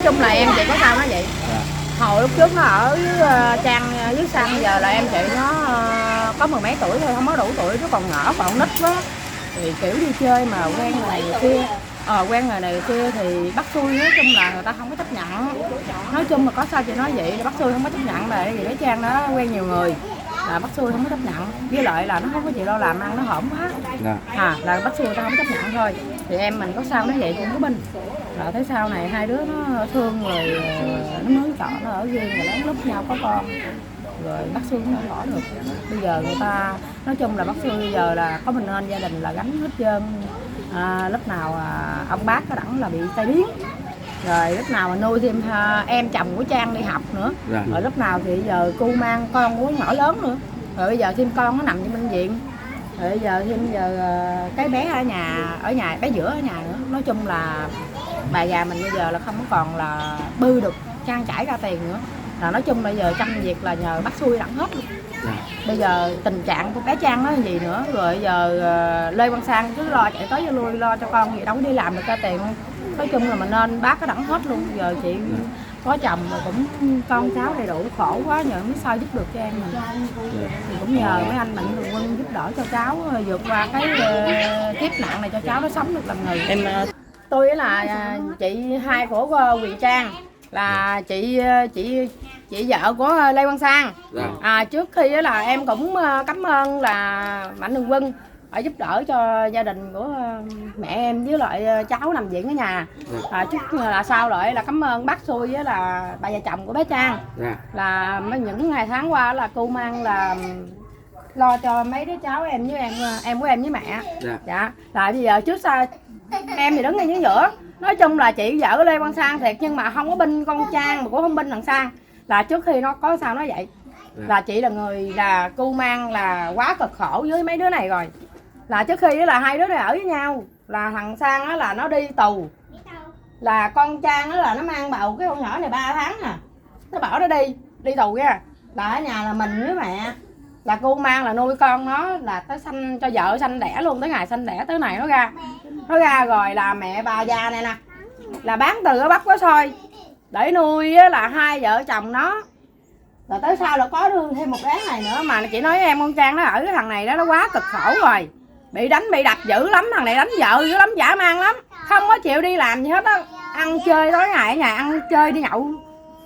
Nói chung là em chị có sao nó vậy. Hồi lúc trước nó ở Trang dưới xăng, giờ là em chị nó có mười mấy tuổi thôi, không có đủ tuổi, nó còn nhỏ còn nít quá. Thì kiểu đi chơi mà quen người này người kia, quen người này người kia thì bắt xui. Nói chung là người ta không có chấp nhận. Nói chung là có sao chị nói vậy, bắt xui không có chấp nhận là vì cái Trang đó quen nhiều người, là bắt xui không có chấp nhận. Với lại là nó không có chịu đâu làm ăn, nó hổm quá. Là bắt xui ta không chấp nhận thôi. Thì em mình có sao nó vậy cũng có binh. Rồi tới sau này hai đứa nó thương rồi, nó mới chọn nó ở riêng rồi lén lút nhau có con, rồi bắt xui cũng không bỏ được. Bây giờ người ta nói chung là bắt xui bây giờ là có mình nên gia đình là gánh hết trơn. Lúc nào ông bác có đẳng là bị tai biến, rồi lúc nào mà nuôi thêm em chồng của Trang đi học nữa, rồi lúc nào thì giờ cu mang con của nhỏ lớn nữa, rồi bây giờ thêm con nó nằm trong bệnh viện, rồi bây giờ thêm cái bé ở nhà bé giữa ở nhà nữa. Nói chung là bà già mình bây giờ là không còn là bư được trang trải ra tiền nữa, là nói chung bây giờ trăm việc là nhờ bắt xui đặng hết luôn. Bây giờ tình trạng của bé Trang nó gì nữa, rồi bây giờ Lê Văn Sang cứ lo chạy tới cho lui lo cho con gì đâu có đi làm được ra tiền. Nói chung là mình nên bác cái đẳng hết luôn. Giờ chị có chồng rồi cũng con cháu đầy đủ, khổ quá nhờ mới sao giúp được cho em mình. Thì cũng nhờ mấy anh Mạnh Thường Quân giúp đỡ cho cháu vượt qua cái kiếp nạn này cho cháu nó sống được làm người. Tôi là chị hai của Huyền Trang, là chị vợ của Lê Văn Sang. Trước khi là em cũng cảm ơn là Mạnh Thường Quân ở giúp đỡ cho gia đình của mẹ em với lại cháu nằm viện ở nhà. Trước là sau lại là cảm ơn bác xui với là bà già chồng của bé Trang. Là những ngày tháng qua là cô mang là lo cho mấy đứa cháu em với em của em với mẹ. Dạ. Là bây giờ trước sau em thì đứng ngay chính giữa. Nói chung là chị vợ Lê Văn Sang thiệt, nhưng mà không có binh con Trang mà cũng không binh thằng Sang. Là trước khi nó có sao nó vậy. Là chị là người là cu mang là quá cực khổ với mấy đứa này rồi. Là trước khi là hai đứa này ở với nhau, là thằng Sang á là nó đi tù, là con Trang á là nó mang bầu cái con nhỏ này 3 tháng à, nó bảo nó đi tù nha. Là ở nhà là mình với mẹ, là cô mang là nuôi con nó, là tới sanh cho vợ sanh đẻ luôn, tới ngày sanh đẻ tới này nó ra rồi là mẹ bà già này nè là bán từ ở Bắc Quá Xôi để nuôi á, là hai vợ chồng nó. Rồi tới sau là có đương thêm một bé này nữa, mà chị nói em con Trang nó ở cái thằng này đó nó quá cực khổ rồi, bị đánh bị đập dữ lắm, thằng này đánh vợ dữ lắm, dã man lắm, không có chịu đi làm gì hết á, ăn chơi tối ngày ở nhà ăn chơi đi nhậu,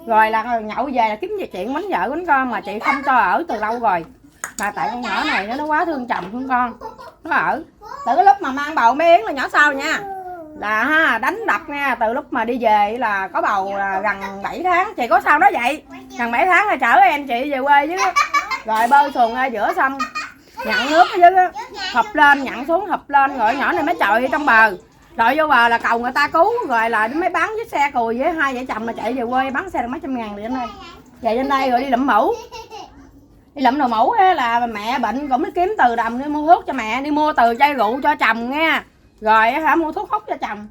rồi là nhậu về là kiếm chuyện bánh vợ bánh con, mà chị không cho ở từ lâu rồi. Mà tại con nhỏ này nó quá thương chồng thương con, nó ở từ cái lúc mà mang bầu mấy Yến là nhỏ sau nha, là đánh đập nha. Từ lúc mà đi về là có bầu là gần 7 tháng, chị có sao đó vậy, gần 7 tháng là chở em chị về quê chứ, rồi bơi xuồng ra giữa sông nhận nước chứ, hụp lên nhận xuống hụp lên, rồi nhỏ này mới chọi trong bờ, rồi vô bờ là cầu người ta cứu, rồi là mới bán chiếc xe cùi với hai vợ chồng là chạy về quê, bán xe được mấy trăm ngàn đến đây, về trên đây rồi đi lụm mũ. Đi lụm đồ mũ á, là mẹ bệnh cũng mới kiếm từ đồng đi mua thuốc cho mẹ, đi mua từ chai rượu cho chồng nha, rồi mua thuốc hút cho chồng,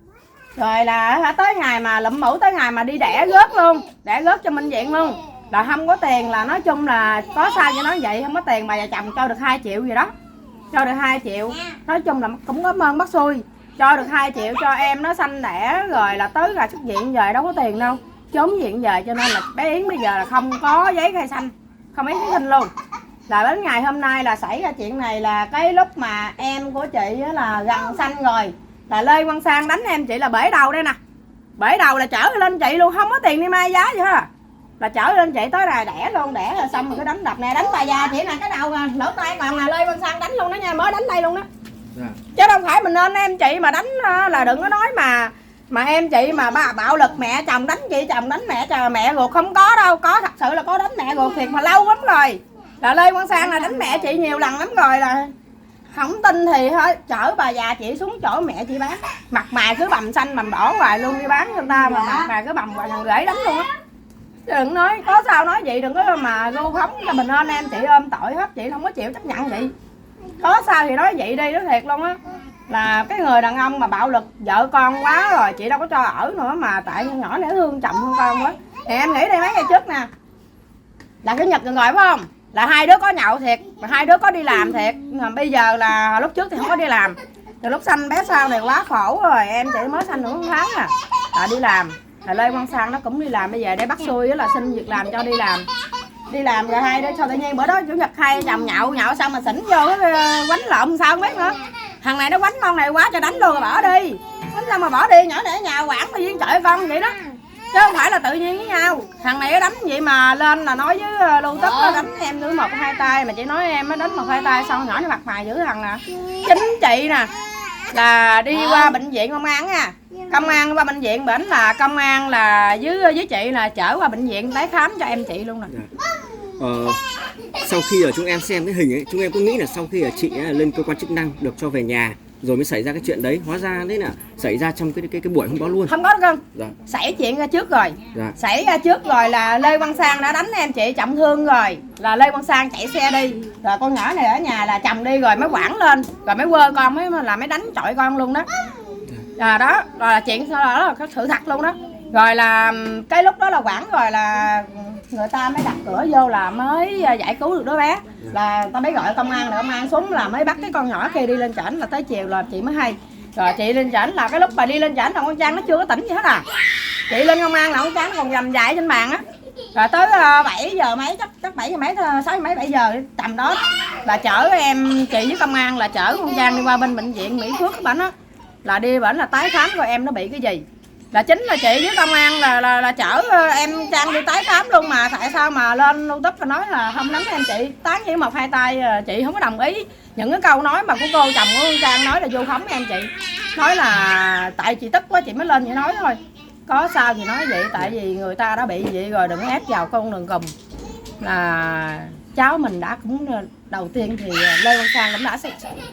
rồi là tới ngày mà lụm mũ, tới ngày mà đi đẻ rớt luôn, đẻ rớt cho bệnh viện luôn, là không có tiền. Là nói chung là có sao cho nó vậy, không có tiền, bà già chồng cho được 2 triệu gì đó, cho được 2 triệu. Nói chung là cũng cảm ơn bác xui cho được 2 triệu cho em nó sanh đẻ, rồi là tới là xuất viện về đâu có tiền đâu, trốn viện về, cho nên là bé Yến bây giờ là không có giấy khai sinh, không ấy sinh luôn. Là đến ngày hôm nay là xảy ra chuyện này, là cái lúc mà em của chị là gần sanh rồi, là Lê Văn Sang đánh em chị là bể đầu đây nè, bể đầu là chở lên chị luôn, không có tiền đi mai giá gì hết, là chở lên chị tới này đẻ luôn, đẻ rồi xong rồi cái đánh đập nè, đánh bà già chị nè, cái đầu lỗ tai còn là Lê Văn Sang đánh luôn đó nha, mới đánh đây luôn đó. Chứ đâu phải mình nên em chị mà đánh, là đừng có nói mà em chị mà bạo lực mẹ chồng đánh chị, chồng đánh mẹ chồng, mẹ ruột không có đâu, có thật sự là có đánh mẹ ruột thiệt mà lâu lắm rồi. Là Lê Văn Sang là đánh mẹ chị nhiều lần lắm rồi, là không tin thì thôi chở bà già chị xuống chỗ mẹ chị bán, mặt mày cứ bầm xanh bầm đỏ hoài luôn, đi bán cho ta mà mặt mày cứ bầm hoài, thằng rể đánh luôn á. Chứ đừng nói có sao nói vậy, đừng có mà vu khống cho mình nên em chị ôm tội hết, chị không có chịu chấp nhận vậy. Có sao thì nói vậy đi, nó thiệt luôn á, là cái người đàn ông mà bạo lực vợ con quá rồi chị đâu có cho ở nữa, mà tại con nhỏ này thương chồng thương con quá. Thì em nghĩ đây mấy ngày trước nè là cái Nhật rồi phải không, là hai đứa có nhậu thiệt, mà hai đứa có đi làm thiệt, mà bây giờ là lúc trước thì không có đi làm, từ lúc sanh bé sau này quá khổ rồi, em chị mới sanh nửa tháng à, là đi làm Là Lê Quang Sang nó cũng đi làm bây giờ để bắt xuôi là xin việc làm cho đi làm rồi hai đứa sao tự nhiên bữa đó chủ nhật hai chồng nhậu xong mà xỉn vô quánh lộn sao không biết nữa. Thằng này nó quánh con này quá cho đánh luôn rồi bỏ đi. Đánh sao mà bỏ đi, nhỏ để nhà quản mà viên chọi con vậy đó. Chứ không phải là tự nhiên với nhau. Thằng này nó đánh vậy mà lên là nói với Lưu Tức nó đánh em nữa 1-2 tay, mà chị nói em nó đánh 1-2 tay xong nhỏ nó mặt mày dữ thằng nè. Chính chị nè là đi qua bệnh viện công an nha. Công an qua bệnh viện bển là công an là với chị là chở qua bệnh viện tái khám cho em chị luôn nè. Sau khi chúng em xem cái hình ấy, chúng em cứ nghĩ là sau khi chị lên cơ quan chức năng được cho về nhà rồi mới xảy ra cái chuyện đấy, hóa ra đấy là xảy ra trong cái buổi hôm đó luôn. Không có đâu con. Dạ. Xảy chuyện ra trước rồi. Dạ. Xảy ra trước rồi là Lê Quang Sang đã đánh em chị trọng thương rồi. Là Lê Quang Sang chạy xe đi. Rồi con nhỏ này ở nhà là chồng đi rồi mới quẳng lên. Rồi mới quơ con mới đánh chọi con luôn đó. Đó là chuyện đó là cái sự thật luôn đó. Rồi là cái lúc đó là quẳng rồi là người ta mới đập cửa vô là mới giải cứu được đứa bé. Là ta mới gọi công an xuống là mới bắt cái con nhỏ kia đi lên trển, là tới chiều là chị mới hay. Rồi chị lên trển là cái lúc bà đi lên trển là con Trang nó chưa có tỉnh gì hết à. Chị lên công an là con Trang nó còn nằm dài trên bàn á. Rồi tới 7 giờ mấy, chắc 7 giờ mấy, 6 giờ mấy 7 giờ tầm đó là chở em chị với công an là chở con Trang đi qua bên bệnh viện Mỹ Phước bển á. Là đi bển là tái khám coi em nó bị cái gì. Là chính là chị với công an là chở em Trang đi tái khám luôn, mà tại sao mà lên Lưu Tức nói là không đánh em chị, tán chỉ 1-2 tay, chị không có đồng ý những cái câu nói mà của cô chồng của Trang nói là vô khống em chị, nói là tại chị tức quá chị mới lên vậy nói thôi, có sao thì nói vậy, tại vì người ta đã bị vậy rồi đừng ép vào con đường cùng. Là cháu mình đã cũng đầu tiên thì Lê Quang Sang cũng đã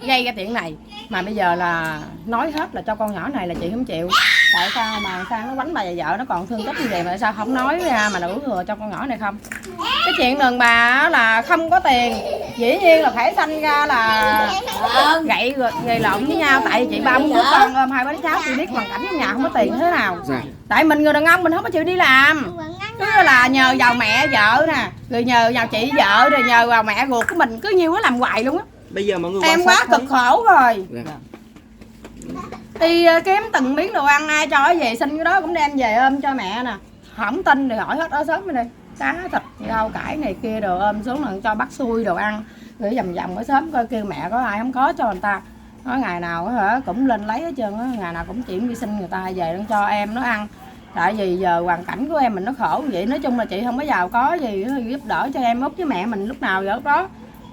gây ra chuyện này, mà bây giờ là nói hết là cho con nhỏ này là chị không chịu. Tại sao mà Sang nó quánh bà và vợ nó còn thương tích như vậy mà sao không nói ra mà đủ thừa cho con nhỏ này không? Cái chuyện đàn bà là không có tiền, dĩ nhiên là phải sanh ra là gậy lộn với nhau, tại vì chị 3-4 đứa con ôm 2 đứa cháu, chị biết hoàn cảnh trong nhà không có tiền thế nào. Tại mình người đàn ông mình không có chịu đi làm, cứ là nhờ vào mẹ vợ nè, rồi nhờ vào chị vợ, rồi nhờ vào mẹ ruột của mình, cứ nhiêu nó làm hoài luôn á. Bây giờ mọi người em quá cực khổ rồi. Dạ. Đi kiếm từng miếng đồ ăn, ai cho về xin cái đó cũng đem về ôm cho mẹ nè. Không tin thì hỏi hết ở xóm bên đây, cá thịt rau cải này kia đồ ôm xuống là cho bắt xui đồ ăn, rồi vòng vòng ở xóm coi kêu mẹ có ai không có cho người ta. Nói ngày nào hả cũng lên lấy hết trơn á, ngày nào cũng chuyển đi xin người ta về để cho em nó ăn. Tại vì giờ hoàn cảnh của em mình nó khổ vậy, nói chung là chị không có giàu có gì giúp đỡ cho em út với mẹ mình lúc nào giờ lúc đó.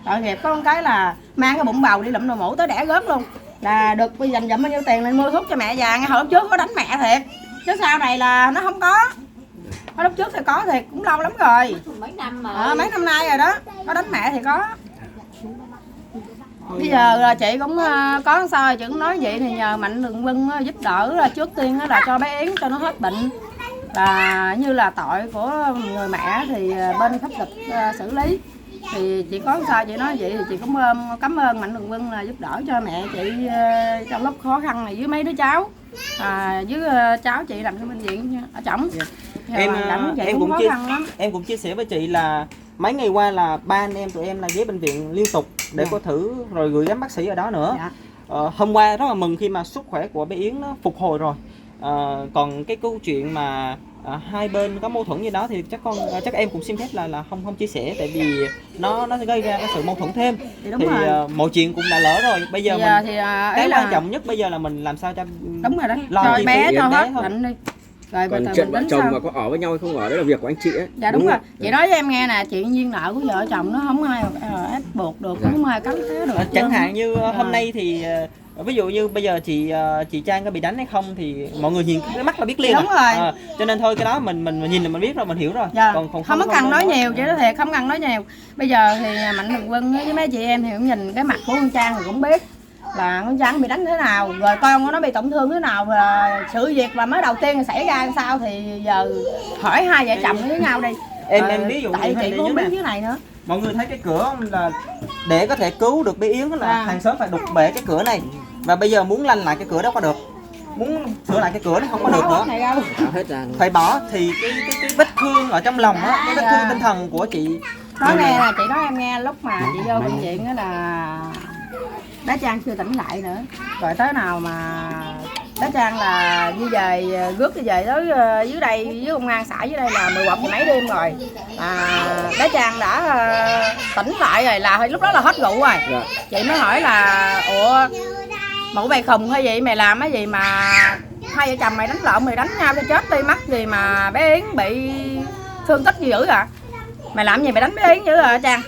Tội nghiệp có con cái là mang cái bụng bầu đi lụm đồ mũ tới đẻ gớt luôn, là được dành dụm bao nhiêu tiền nên mua thuốc cho mẹ già. Ngay hồi lúc trước có đánh mẹ thiệt, chứ sau này là nó không có. Hồi lúc trước thì có thiệt, cũng lâu lắm rồi, mấy năm nay rồi đó, có đánh mẹ thì có. Bây giờ là chị cũng có sao chị cũng nói vậy thì nhờ Mạnh Thường Quân giúp đỡ, là trước tiên là cho bé Yến cho nó hết bệnh, là như là tội của người mẹ thì bên pháp luật xử lý. Thì chị có sao chị nói vậy thì chị cũng cảm ơn Mạnh Thường Quân là giúp đỡ cho mẹ chị trong lúc khó khăn này với mấy đứa cháu, với cháu chị làm trong bệnh viện ở Trỏng. Em cũng chia sẻ với chị là mấy ngày qua là ba anh em tụi em là ghé bệnh viện liên tục để có thử rồi gửi gắm bác sĩ ở đó nữa. Hôm qua rất là mừng khi mà sức khỏe của bé Yến nó phục hồi rồi. Còn cái câu chuyện mà hai bên có mâu thuẫn như đó thì chắc em cũng xin phép là không chia sẻ, tại vì nó gây ra cái sự mâu thuẫn thêm. Thì mọi chuyện cũng đã lỡ rồi. Bây giờ mình cái quan trọng nhất bây giờ là mình làm sao cho đúng rồi đó, lo bé cho hết bệnh đi. Rồi còn chuyện vợ chồng mà có ở với nhau hay không ở đó là việc của anh chị ấy. Dạ đúng rồi. Chị nói với em nghe nè, chuyện duyên nợ của vợ chồng nó không ai ép buộc được, không ai cấm thế được. Chẳng hạn như hôm nay thì ví dụ như bây giờ chị Trang có bị đánh hay không thì mọi người nhìn cái mắt là biết liền. Đúng rồi. Cho nên thôi cái đó mình nhìn là mình biết rồi, mình hiểu rồi. Dạ. Còn không có cần nói nhiều, chị nói thiệt không cần nói nhiều. Bây giờ thì Mạnh Thường Quân với mấy chị em thì cũng nhìn cái mặt của con Trang thì cũng biết là con Trang bị đánh thế nào, rồi con của nó bị tổn thương thế nào, và sự việc mà mới đầu tiên xảy ra sao thì giờ hỏi hai vợ chồng với nhau đi. Em ví dụ tại chị cũng biết cái này nữa. Mọi người thấy cái cửa là để có thể cứu được bé Yến là hàng xóm phải đục bể cái cửa này, và bây giờ muốn lanh lại cái cửa đó có được, muốn sửa lại cái cửa nó không có được nữa, phải bỏ. Thì cái vết thương ở trong lòng á, cái vết thương tinh thần của chị nói nghe là chị nói em nghe lúc mà chị vô bệnh viện đó là bé Trang chưa tỉnh lại nữa, rồi tới nào mà Bé Trang là đi về rước đi về tới dưới đây với công an xã dưới đây là 11 giờ mấy đêm rồi. Bé Trang đã tỉnh lại rồi, là lúc đó là hết rượu rồi. Dạ. Chị mới hỏi là ủa mụ mày khùng hay gì, mày làm cái gì mà hai vợ chồng mày đánh lộn, mày đánh nhau cho chết đi mất gì mà bé Yến bị thương tích dữ à? Mày làm gì mày đánh bé Yến dữ à Trang?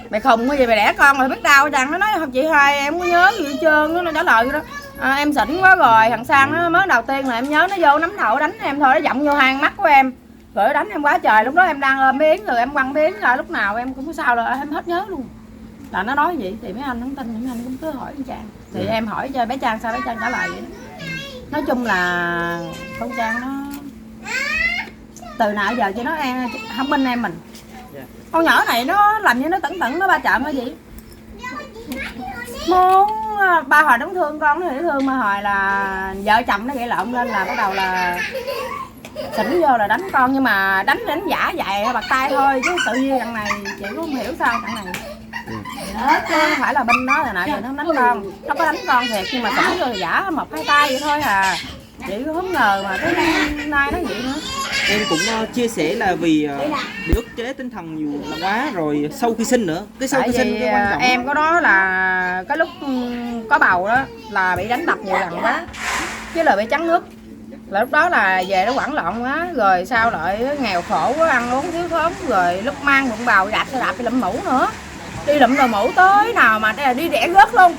Mày khùng hay gì, mày đẻ con mày biết đau Trang? Nó nói không chị hai em không có nhớ gì hết trơn. Nó trả lời vậy đó. Em xỉn quá rồi, thằng Sang nó mới đầu tiên là em nhớ nó vô nắm đầu đánh em thôi, nó giọng vô hang mắt của em rồi nó đánh em quá trời. Lúc đó em đang ôm bé Yến rồi em quăng bé Yến ra, lúc nào em cũng có sao là em hết nhớ luôn. Là nó nói vậy thì mấy anh không tin, mấy anh cũng cứ hỏi con Trang thì em hỏi cho bé Trang sao bé Trang trả lời vậy đó. Nói chung là con Trang nó từ nào giờ cho nó em không bên em mình. Con nhỏ này nó làm như nó tẩn nó ba trợn cái gì muốn ba hồi đóng thương con nó dễ thương, mà hồi là vợ chồng nó gây lộn lên là bắt đầu là xỉn vô là đánh con, nhưng mà đánh giả dạy bạc tay thôi chứ tự nhiên thằng này chị cũng không hiểu sao thằng này chứ không phải là bên nó là nãy giờ nó đánh con, nó có đánh con thiệt nhưng mà xỉn vô giả một hai tay vậy thôi à. Chị cũng không ngờ mà tới nay nó vậy nữa. Em cũng chia sẻ là vì bị ức chế tinh thần nhiều là quá rồi, sau khi sinh nữa, cái sau khi sinh cái quan trọng em có đó là cái lúc có bầu đó là bị đánh đập nhiều lần quá chứ là bị trắng nước, là lúc đó là về nó hoảng loạn quá rồi sau lại nghèo khổ quá, ăn uống thiếu thốn rồi lúc mang bụng bầu đạp xe đạp đi lụm mũ nữa, đi lụm đồ mũ tới nào mà đi đẻ rớt luôn,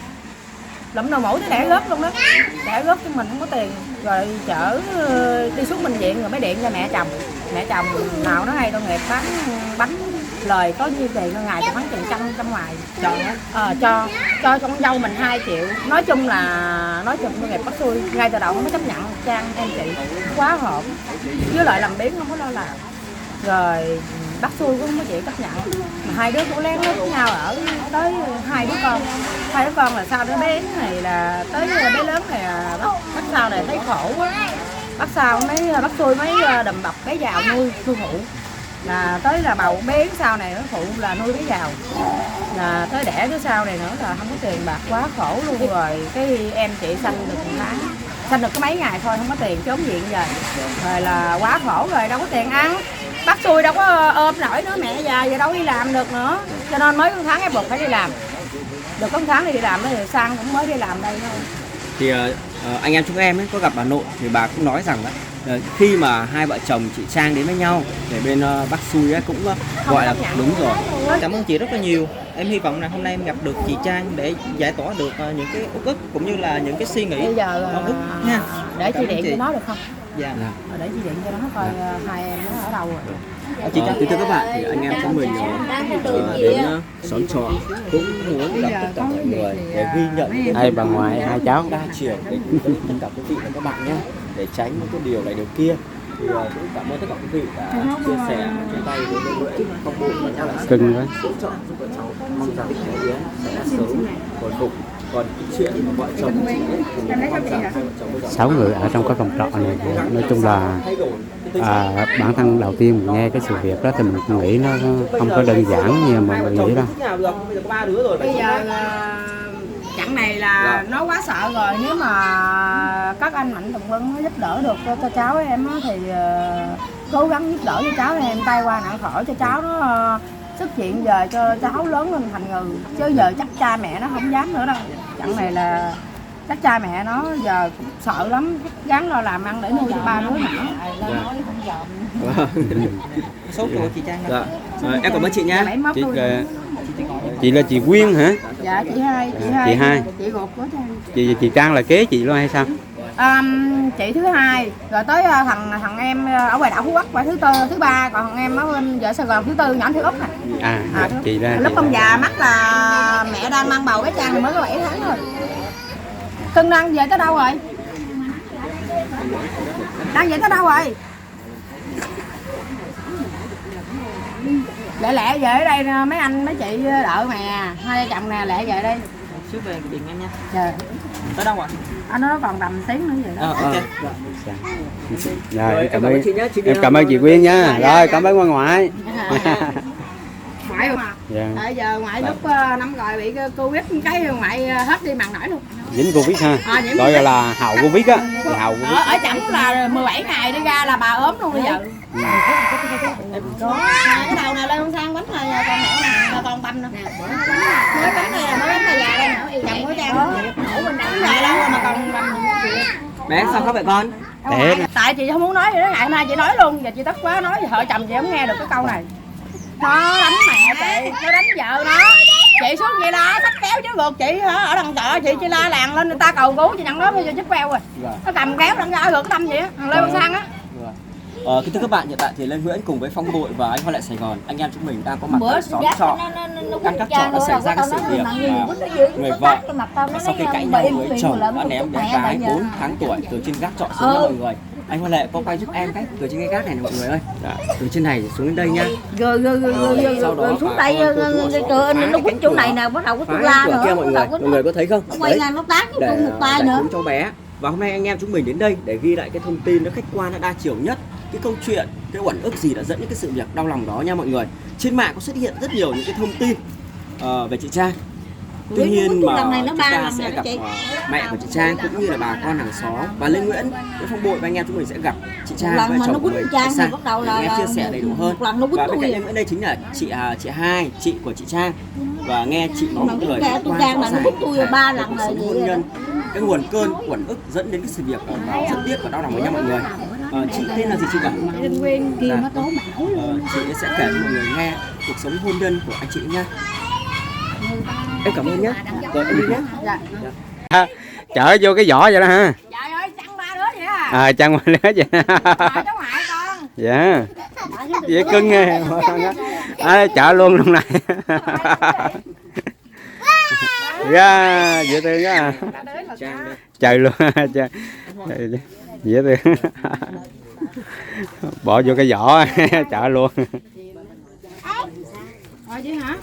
lụm đồ mũ tới đẻ rớt luôn đó, đẻ rớt cho mình không có tiền rồi chở đi xuống bệnh viện rồi mới điện cho mẹ chồng nào nó hay tội nghiệp bán bánh lời có nhiêu tiền một ngày thì bán tiền trăm ngoài cho con dâu mình 2 triệu. Nói chung tội nghiệp bắt xui ngay từ đầu không có chấp nhận Trang em chị quá hổn, với lại làm biến không có lo làm rồi bắt xui cũng không có chịu chấp nhận, mà hai đứa cũng lén lút với nhau ở tới hai đứa con là sao đứa bé này là tới bé lớn này là bắt sau này thấy khổ quá, bắt sau bắt xui mấy đùm bọc bé giàu nuôi phụ là tới là bầu bé sau này nó phụ là nuôi bé giàu là tới đẻ cái sau này nữa là không có tiền bạc quá khổ luôn. Rồi cái em chị sanh được 1 tháng, sanh được có mấy ngày thôi không có tiền trốn viện rồi là quá khổ rồi đâu có tiền ăn, bắt xui đâu có ôm nổi nữa, mẹ già giờ đâu đi làm được nữa cho nên mới 1 tháng em buộc phải đi làm, được có 1 tháng đi làm đó rồi Sang cũng mới đi làm đây thôi. Thì anh em chúng em ấy có gặp bà nội thì bà cũng nói rằng khi mà hai vợ chồng chị Trang đến với nhau để bên bác xui ấy cũng gọi là đúng rồi. Cảm ơn chị rất là nhiều. Em hy vọng là hôm nay em gặp được chị Trang để giải tỏa được những cái uất ức cũng như là những cái suy nghĩ. Bây giờ nha. Để chị điện cho nó được không? Dạ. Để chị điện cho nó coi hai em nó ở đâu rồi. Thưa các bạn, thì anh em của mình đến xóm trọ cũng muốn gặp tất cả mọi người để ghi nhận hai bà ngoại hai cháu đa chiều đến tất cả quý vị và các bạn nhé, để tránh những cái điều này điều kia. Thì cũng cảm ơn tất cả quý vị đã chia sẻ chung tay với bữa không buồn và nhau lại cưng quá hỗ trợ giúp vợ cháu, mong rằng cái Yến sẽ sớm hồi phục. Còn cái chuyện mà vợ chồng chị ấy thì mình mong rằng hai vợ chồng bây giờ 6 người ở trong cái phòng trọ này, nói chung là bản thân đầu tiên mình nghe cái sự việc đó thì mình nghĩ nó không có đơn giản như mà mình nghĩ đâu. Bây giờ chặng này là nó quá sợ rồi, nếu mà các anh Mạnh Thường Quân giúp đỡ được cho cháu em thì cố gắng giúp đỡ cho cháu em tay qua nạn khỏi cho cháu nó xuất hiện giờ cho cháu lớn lên thành người, chứ giờ chắc cha mẹ nó không dám nữa đâu. Chặng này là chắc cha mẹ nó giờ sợ lắm, gắng lo làm ăn để nuôi cho 3 đứa nữa. Số của chị Trang đâu? Em cảm ơn chị nha. Chị là chị Quyên hả? Dạ chị hai. Chị ruột của Trang. Chị Trang là kế chị luôn hay sao? Chị thứ hai, rồi tới thằng em ở ngoài đảo Phú Quốc phải thứ ba, còn thằng em ở bên vợ Sài Gòn thứ tư, nhỏ thứ Úc nè. Chị ra. Lúc ông già mắc là mẹ đang mang bầu bé Trang thì mới có 7 tháng thôi. Cưng đang về tới đâu rồi? Đang về tới đâu rồi? Lẹ về ở đây mấy anh mấy chị đợi mẹ, hai vợ chồng nè, lẹ về đây. Xíu về điện em nha. Trời. Tới đâu rồi? Anh nó còn tầm tiếng nữa vậy đó. Ok. Rồi, em cảm ơn chị Quyên nha. Rồi, cảm ơn bà ngoại. ngoại mà. Dạ. Tại giờ ngoại lúc năm rồi bị Covid cái ngoại hết đi mặn nổi luôn. Dính Covid ha. Nhiễm Gọi Covid. là hậu Covid á. Thì hậu Covid. Ở chậm là 17 ngày đi ra là bà ốm luôn bây giờ. Cái đầu này lên không sang bánh này còn hẻo nè, còn banh nè. Mới bánh này mới bánh này già đây nè, chồng của Trang nổ bên đằng này đâu mà còn banh. Bé sao không vậy con? Tại chị không muốn nói gì đó, ngày hôm nay chị nói luôn, giờ chị tức quá nói vợ chồng chị không nghe được cái câu này. Nó đánh mẹ chị, nó đánh vợ nó. Chị xuống chị la sách kéo chứ ngược chị hả? Ở đằng chợ chị la làng lên người ta cầu cứu chị nhận đó bây giờ chết queo rồi. Nó cầm kéo đằng ra ngược cái tâm vậy á, thằng Lê Văn Sang á. Kính thưa các bạn, hiện tại thì Lê Nguyễn cùng với Phong Bội và anh Hoa Lệ Sài Gòn, anh em chúng mình đang có mặt tại xóm trọ căn các trọ đã xảy ra cái sự việc người vợ sau khi cãi nhau với chồng đã ném bé gái 4 tháng tuổi từ trên gác trọ xuống đó mọi người. Anh Hoa Lệ có quay giúp em cái từ trên cái gác này nè mọi người ơi, từ trên này xuống đến đây nha. Rồi xuống đây nó quýnh chỗ này nè, bắt đầu có tôi la nữa. Mọi người có thấy không? Quay ngang nó tán cho một tay nữa. Cho bé. Và hôm nay anh em chúng mình đến đây để ghi lại cái thông tin nó khách quan, nó đa chiều nhất, cái câu chuyện, cái uẩn ức gì đã dẫn đến cái sự việc đau lòng đó nha mọi người. Trên mạng có xuất hiện rất nhiều những cái thông tin về chị Trang. Tuy nhiên mà chúng ta sẽ gặp mẹ của chị Trang cũng như là bà con hàng xóm và Lê Nguyễn với Phong Bội và anh em chúng mình sẽ gặp chị Trang và chồng người Trang thì bắt đầu là nghe chia sẻ đầy đủ hơn. Và bên cạnh Lê Nguyễn đây chính là chị Hai, chị của chị Trang, và nghe chị nói một lời rất quan rõ ràng về hôn nhân, cái nguồn cơn uẩn ức dẫn đến cái sự việc rất tiếc và đau lòng với nhau mọi người. Chị tên là gì chị ạ? Chị sẽ kể cho mọi người nghe cuộc sống hôn nhân của anh chị nha. Em cảm ơn nhé. Rồi em đi nhé. Dạ. Chở vô cái vỏ vậy đó ha. Trời ơi, chăn ba đứa vậy à. Chăn ba đứa vậy. Cháu ngoại con. Dạ. Vậy cưng nghe. Chở luôn lúc này. Dạ, dễ thương á. Trời luôn. Dễ thương. Bỏ vô cái vỏ chở luôn. Rồi chị hả?